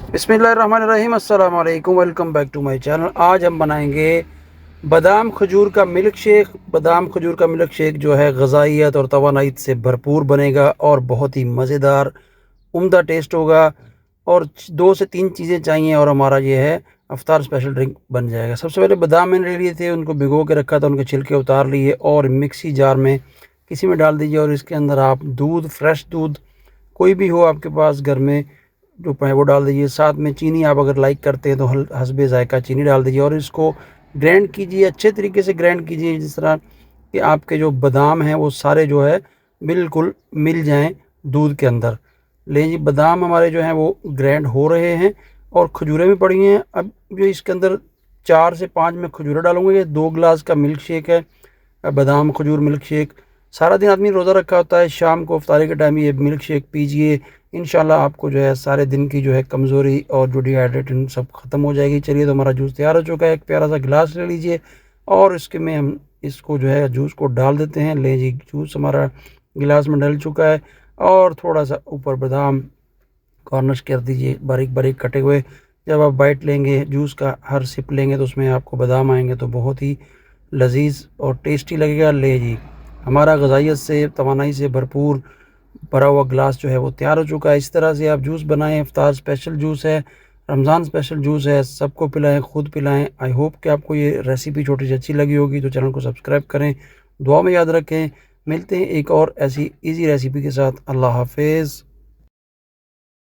बिस्मिल्लाहिर्रहमानिर्रहीम, अस्सलाम वालेकुम, welcome back to my channel. आज हम बनाएंगे बादाम खजूर का मिल्क शेक। बादाम खजूर का मिल्क शेक जो है ग़ज़ाइयत और तवानाइत से भरपूर बनेगा और बहुत ही मज़ेदार उम्दा टेस्ट होगा। और 2 से 3 चीज़ें चाहिए और हमारा ये है अफ्तार स्पेशल ड्रिंक बन जाएगा। सबसे पहले बादाम मैंने ले लिए थे, उनको भिगो के रखा था, उनके छिलके उतार लिए और मिक्सी जार में किसी में डाल दीजिए। और इसके अंदर आप दूध, फ्रेश दूध कोई भी हो आपके पास घर में जो है वो डाल दीजिए। साथ में चीनी आप अगर लाइक करते हैं तो हस्बे ज़ायका चीनी डाल दीजिए और इसको ग्राइंड कीजिए, अच्छे तरीके से ग्राइंड कीजिए, जिस तरह कि आपके जो बादाम हैं वो सारे जो है बिल्कुल मिल जाएं दूध के अंदर। लें जी, बादाम हमारे जो हैं वो ग्राइंड हो रहे हैं और खजूरें भी पड़ी हैं। अब जो इसके अंदर 4 से 5 मैं खजूरें डालूंगा। ये 2 गिलास का मिल्क शेक है, बादाम खजूर मिल्क शेक। सारा दिन आदमी रोज़ा रखा होता है, शाम को इफ्तारी के टाइम ये मिल्क शेक पीजिए, इंशाल्लाह आपको जो है सारे दिन की जो है कमज़ोरी और जो डिहाइड्रेशन सब ख़त्म हो जाएगी। चलिए, तो हमारा जूस तैयार हो चुका है। एक प्यारा सा गिलास ले लीजिए और इसके में हम इसको जो है जूस को डाल देते हैं। ले जी, जूस हमारा गिलास में डल चुका है और थोड़ा सा ऊपर बादाम गार्निश कर दीजिए बारीक बारीक कटे हुए। जब आप बाइट लेंगे जूस का, हर सिप लेंगे तो उसमें आपको बादाम आएंगे तो बहुत ही लजीज और टेस्टी लगेगा। ले जी, हमारा ग़ज़ाइयत से, तवानाई से भरपूर भरा हुआ गिलास जो है वो तैयार हो चुका है। इस तरह से आप जूस बनाएं। इफ्तार स्पेशल जूस है, रमज़ान स्पेशल जूस है, सबको पिलाएं, खुद पिलाएं। आई होप कि आपको ये रेसिपी छोटी सी अच्छी लगी होगी, तो चैनल को सब्सक्राइब करें, दुआ में याद रखें। मिलते हैं एक और ऐसी इजी रेसिपी के साथ। अल्लाह हाफिज़।